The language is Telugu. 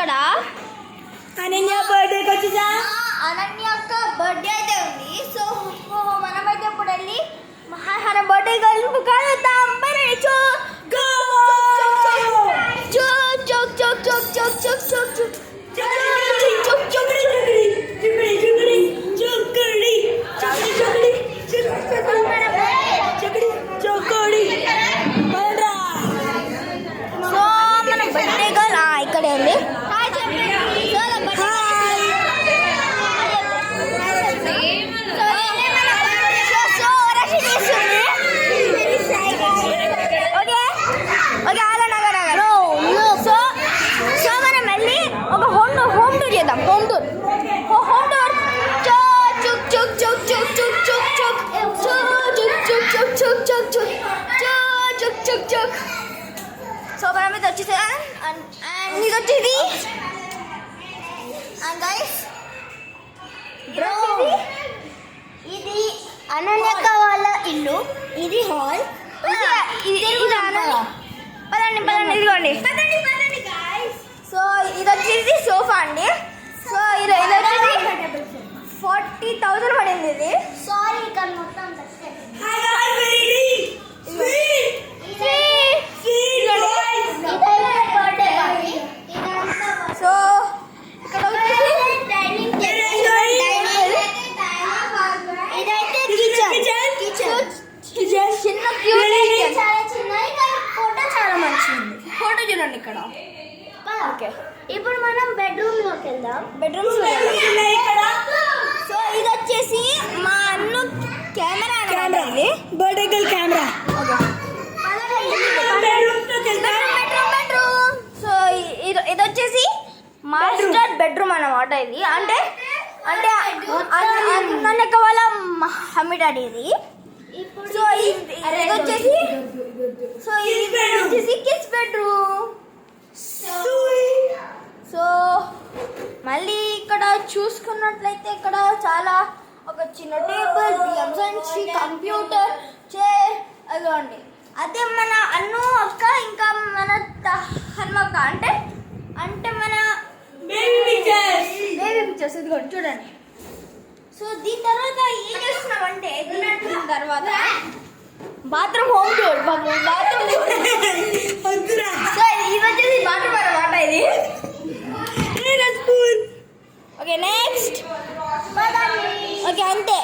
ఇక్కడ అనన్య బర్త్డేకి వచ్చేసా. అనన్య అక్క బర్త్డే అయితే ఉంది. సో మనమైతే ఇప్పుడు వెళ్ళి మన బర్త్డే కలుద్దాం. ఇక్కడే ఉంది. సో మనమైతే వచ్చేసా. అండ్ ఇది వచ్చేది అండ్ గైస్ ఇది అనన్యక వాళ్ళ ఇల్లు. ఇది హాల్. పదండి ఇదిగోండి. సో ఇది వచ్చేసి సోఫా అండి. సో ఇది వచ్చేసి 40,000 పడింది ఇది. సారీ ఇక్కడ మొత్తం సో ఇక్కడ ఇదైతే కిచెన్ చిన్న ఫోటో చాలా మంచిది. ఫోటో చూడండి ఇక్కడ. ఓకే ఇప్పుడు మనం బెడ్రూమ్లోకి వెళ్దాం. సో ఇది వచ్చేసి మా అన్న కెమెరా అండి. Birthday girl camera. సో ఇది వచ్చేసి మాస్టర్ బెడ్రూమ్ అన్నమాట. ఇది అంటే అన్నక్క వాళ్ళ మమ్మీ డాడీ ఇది. సో ఇది వచ్చేసి కిడ్స్ బెడ్రూమ్. సో మళ్ళీ ఇక్కడ చూసుకున్నట్లయితే ఇక్కడ చాలా ఒక చిన్న టేబుల్, కంప్యూటర్, చైర్ అదిగోండి. అదే మన అన్ను అక్క ఇంకా మన హన్మక్క అంటే మన బేబీ పిక్చర్స్ ఇదిగోండి చూడండి. సో దీని తర్వాత ఏం చేస్తున్నామంటే తిన్న తర్వాత బాత్రూమ్ హోమ్ టూర్. సో ఇది వచ్చేసి బాత్రూమ్ అన్నమాట ఇది. Okay next. ఓకే అంతే.